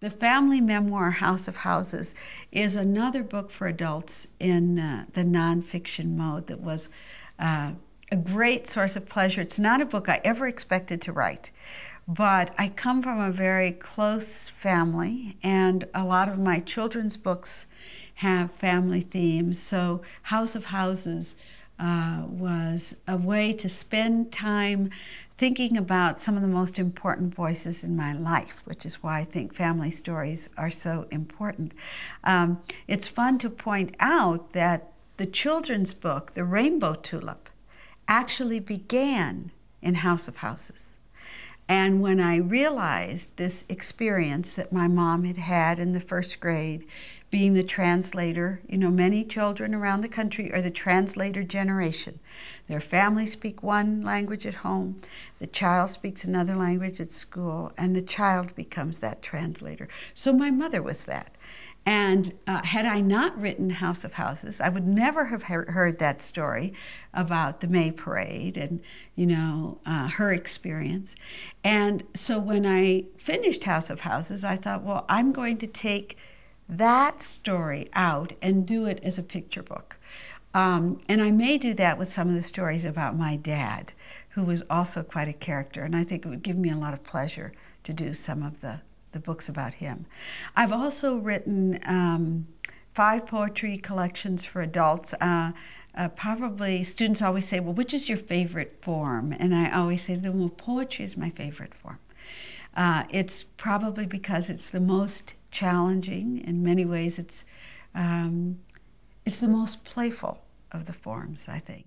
The family memoir, House of Houses, is another book for adults in the nonfiction mode that was a great source of pleasure. It's not a book I ever expected to write, but I come from a very close family, and a lot of my children's books have family themes. So House of Houses was a way to spend time thinking about some of the most important voices in my life, which is why I think family stories are so important. It's fun to point out that the children's book, The Rainbow Tulip, actually began in House of Houses. And when I realized this experience that my mom had had in the first grade, being the translator, you know, many children around the country are the translator generation. Their families speak one language at home, the child speaks another language at school, and the child becomes that translator. So my mother was that. And had I not written House of Houses, I would never have heard that story about the May Parade and, you know, her experience. And so when I finished House of Houses, I thought, well, I'm going to take that story out and do it as a picture book. And I may do that with some of the stories about my dad, who was also quite a character. And I think it would give me a lot of pleasure to do some of the books about him. I've also written 5 poetry collections for adults. Probably students always say, well, which is your favorite form? And I always say to them, well, poetry is my favorite form. It's probably because it's the most challenging. In many ways, it's the most playful of the forms, I think.